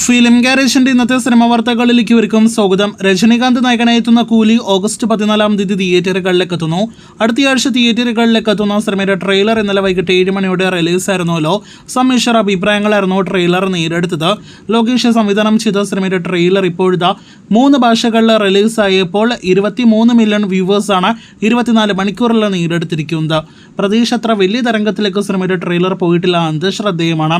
Film ഗാരേജിന്റെ ഇന്നത്തെ cinema വാർത്തകളിലേക്ക് ഒരുക്കും സ്വാഗതം. രജനീകാന്ത് നായകനായി എത്തുന്ന കൂലി ഓഗസ്റ്റ് 14 തിയേറ്ററുകളിലേക്ക് എത്തുന്നു. അടുത്തയാഴ്ച തിയേറ്ററുകളിലേക്ക് എത്തുന്ന സിനിമയുടെ ട്രെയിലർ ഇന്നലെ വൈകിട്ട് 7 മണിയോടെ റിലീസായിരുന്നല്ലോ. സമ്മിശ്ര അഭിപ്രായങ്ങളായിരുന്നു ട്രെയിലർ നേരിടുത്തത്. ലോകേഷ് സംവിധാനം ചെയ്ത സിനിമയുടെ ട്രെയിലർ ഇപ്പോഴത്തെ 3 ഭാഷകളിൽ റിലീസായപ്പോൾ 23 മില്യൺ വ്യൂവേഴ്സാണ് 24 മണിക്കൂറിൽ നേരിടുത്തിരിക്കുന്നത്. പ്രതീക്ഷ അത്ര വലിയ തരംഗത്തിലേക്ക് സിനിമയുടെ ട്രെയിലർ പോയിട്ടില്ല എന്നത് ശ്രദ്ധേയമാണ്.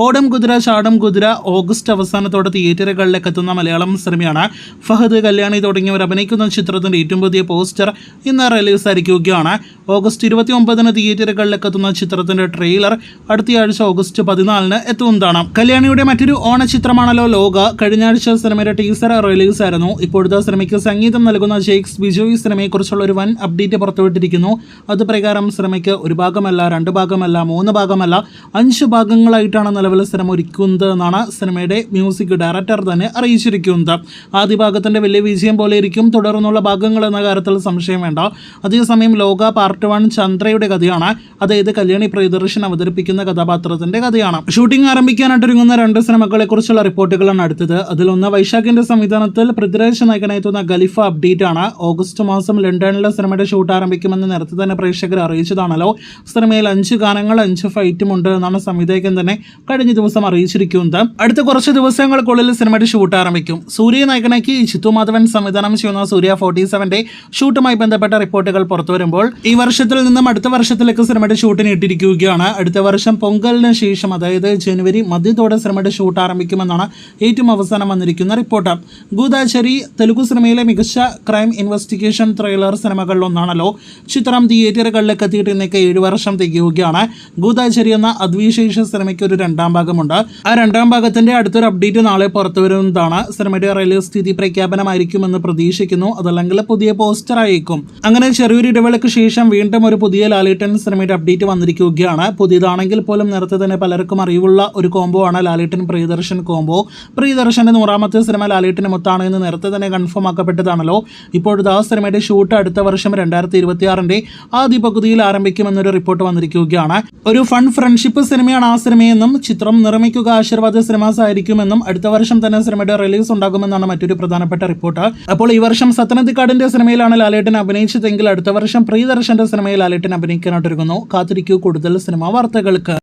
ഓടം കുതിര ചാടം കുതിര ഓഗസ്റ്റ് അവസാനത്തോടെ തിയേറ്ററുകളിലേക്ക് എത്തുന്ന മലയാളം സിനിമയാണ്. ഫഹദ്, കല്യാണി തുടങ്ങിയവർ അഭിനയിക്കുന്ന ചിത്രത്തിന്റെ ഏറ്റവും പുതിയ പോസ്റ്റർ ഇന്ന് റിലീസായിരിക്കുകയാണ്. ഓഗസ്റ്റ് 29 തിയേറ്ററുകളിലേക്ക് എത്തുന്ന ചിത്രത്തിന്റെ ട്രെയിലർ അടുത്തയാഴ്ച ഓഗസ്റ്റ് 14 എത്തുന്നതാണ്. കല്യാണിയുടെ മറ്റൊരു ഓണചിത്രമാണല്ലോ ലോക. കഴിഞ്ഞ ആഴ്ച സിനിമയുടെ ടീസർ റിലീസായിരുന്നു. ഇപ്പോഴത്തെ സിനിമയ്ക്ക് സംഗീതം നൽകുന്ന ജെയ്ക്സ് ബിജോയ് സിനിമയെക്കുറിച്ചുള്ള ഒരു വൻ അപ്ഡേറ്റ് പുറത്തുവിട്ടിരിക്കുന്നു. അതുപ്രകാരം സിനിമയ്ക്ക് 1 ഭാഗമല്ല, 2 ഭാഗമല്ല, 3 ഭാഗമല്ല, 5 ഭാഗങ്ങളായിട്ടാണ് നിലവിൽ സിനിമ ഒരുക്കുന്നത് എന്നാണ് സിനിമയുടെ മ്യൂസിക് ഡയറക്ടർ തന്നെ അറിയിച്ചിരിക്കുന്നത്. ആദ്യ ഭാഗത്തിന്റെ വലിയ വിജയം പോലെ ഇരിക്കും തുടർന്നുള്ള ഭാഗങ്ങൾ എന്ന കാര്യത്തിൽ സംശയം വേണ്ട. അതേസമയം ലോക പാർട്ട് 1 ചന്ദ്രയുടെ കഥയാണ്. അതായത് കല്യാണി പ്രിയദർശൻ അവതരിപ്പിക്കുന്ന കഥാപാത്രത്തിന്റെ കഥയാണ്. ഷൂട്ടിംഗ് ആരംഭിക്കാനായിട്ടൊരുങ്ങുന്ന 2 സിനിമകളെ കുറിച്ചുള്ള റിപ്പോർട്ടുകളാണ് അടുത്തത്. അതിലൊന്ന് വൈശാഖിന്റെ സംവിധാനത്തിൽ പൃഥ്വിരാജ് നായകനെത്തുന്ന ഖലീഫ അപ്ഡേറ്റ് ആണ്. ഓഗസ്റ്റ് മാസം ലണ്ടനിലെ സിനിമയുടെ ഷൂട്ട് ആരംഭിക്കുമെന്ന് നേരത്തെ തന്നെ പ്രേക്ഷകർ അറിയിച്ചതാണല്ലോ. സിനിമയിൽ 5 ഗാനങ്ങൾ 5 ഫൈറ്റും ഉണ്ട് എന്നാണ് സംവിധായകൻ തന്നെ കഴിഞ്ഞ ദിവസം അറിയിച്ചിരിക്കുന്നത്. അടുത്ത കുറച്ച് ദിവസങ്ങൾക്കുള്ളിൽ സിനിമയുടെ ഷൂട്ട് ആരംഭിക്കും. സൂര്യ നായകനാക്കി ചിത്തു മാധവൻ സംവിധാനം ചെയ്യുന്ന സൂര്യ 47 ഷൂട്ടുമായി ബന്ധപ്പെട്ട റിപ്പോർട്ടുകൾ പുറത്തുവരുമ്പോൾ ഈ വർഷത്തിൽ നിന്നും അടുത്ത വർഷത്തിലേക്ക് സിനിമയുടെ ഷൂട്ടിന് ഇട്ടിരിക്കുകയാണ്. അടുത്ത വർഷം പൊങ്കലിന് ശേഷം, അതായത് ജനുവരി മധ്യത്തോടെ സിനിമയുടെ ഷൂട്ട് ആരംഭിക്കുമെന്നാണ് ഏറ്റവും അവസാനം വന്നിരിക്കുന്ന റിപ്പോർട്ട്. ഗൂദാചരി തെലുഗു സിനിമയിലെ മികച്ച ക്രൈം ഇൻവെസ്റ്റിഗേഷൻ ത്രില്ലർ സിനിമകളിലൊന്നാണല്ലോ. ചിത്രം തിയേറ്ററുകളിലേക്ക് എത്തിയിട്ട് ഇന്നേക്ക് 7 വർഷം തികയുകയാണ്. ഗൂദാചരി എന്ന അദ്വിശേഷ സിനിമയ്ക്ക് ഒരു 2ാം ഭാഗമുണ്ട്. ആ 2ാം ഭാഗത്തിന്റെ അടുത്തൊരു അപ്ഡേറ്റ് നാളെ പുറത്തു വരുന്നതാണ്. സിനിമയുടെ റിലീസ് തീയതി പ്രഖ്യാപനമായിരിക്കുമെന്ന് പ്രതീക്ഷിക്കുന്നു. അതല്ലെങ്കിൽ പുതിയ പോസ്റ്റർ ആയിരിക്കും. അങ്ങനെ ചെറിയൊരു ഇടവേളയ്ക്ക് ശേഷം വീണ്ടും ഒരു പുതിയ ലാലേട്ടൻ സിനിമയുടെ അപ്ഡേറ്റ് വന്നിരിക്കുകയാണ്. പുതിയതാണെങ്കിൽ പോലും നേരത്തെ തന്നെ പലർക്കും അറിവുള്ള ഒരു കോംബോ ആണ് ലാലേട്ടൻ പ്രിയദർശൻ കോംബോ. പ്രിയദർശന്റെ 100ാമത്തെ സിനിമ ലാലേട്ടന് മൊത്താണ് എന്ന് നേരത്തെ തന്നെ കൺഫേം ആക്കപ്പെട്ടതാണല്ലോ. ഇപ്പോഴത്തെ ആ സിനിമയുടെ ഷൂട്ട് അടുത്ത വർഷം 2026 ആദ്യ പകുതിയിൽ ആരംഭിക്കുമെന്നൊരു റിപ്പോർട്ട് വന്നിരിക്കുകയാണ്. ഒരു ഫൺ ഫ്രണ്ട്ഷിപ്പ് സിനിമയാണ് ആ സിനിമയെന്നും ചിത്രം നിർമ്മിക്കുക ആശീർവാദ സിനിമാസ് ആയിരിക്കുമെന്നും അടുത്ത വർഷം തന്നെ സിനിമയുടെ റിലീസ് ഉണ്ടാകുമെന്നാണ് മറ്റൊരു പ്രധാനപ്പെട്ട റിപ്പോർട്ട്. അപ്പോൾ ഈ വർഷം സത്യനന്ദിക്കാടിന്റെ സിനിമയിലാണ് ലാലേട്ടൻ അഭിനയിച്ചതെങ്കിൽ അടുത്ത വർഷം പ്രിയദർശന്റെ സിനിമയിൽ ലാലേട്ടൻ അഭിനയിക്കാനായിട്ടൊരുങ്ങുന്നു. കാത്തിരിക്കൂ കൂടുതൽ സിനിമാ വാർത്തകൾക്ക്.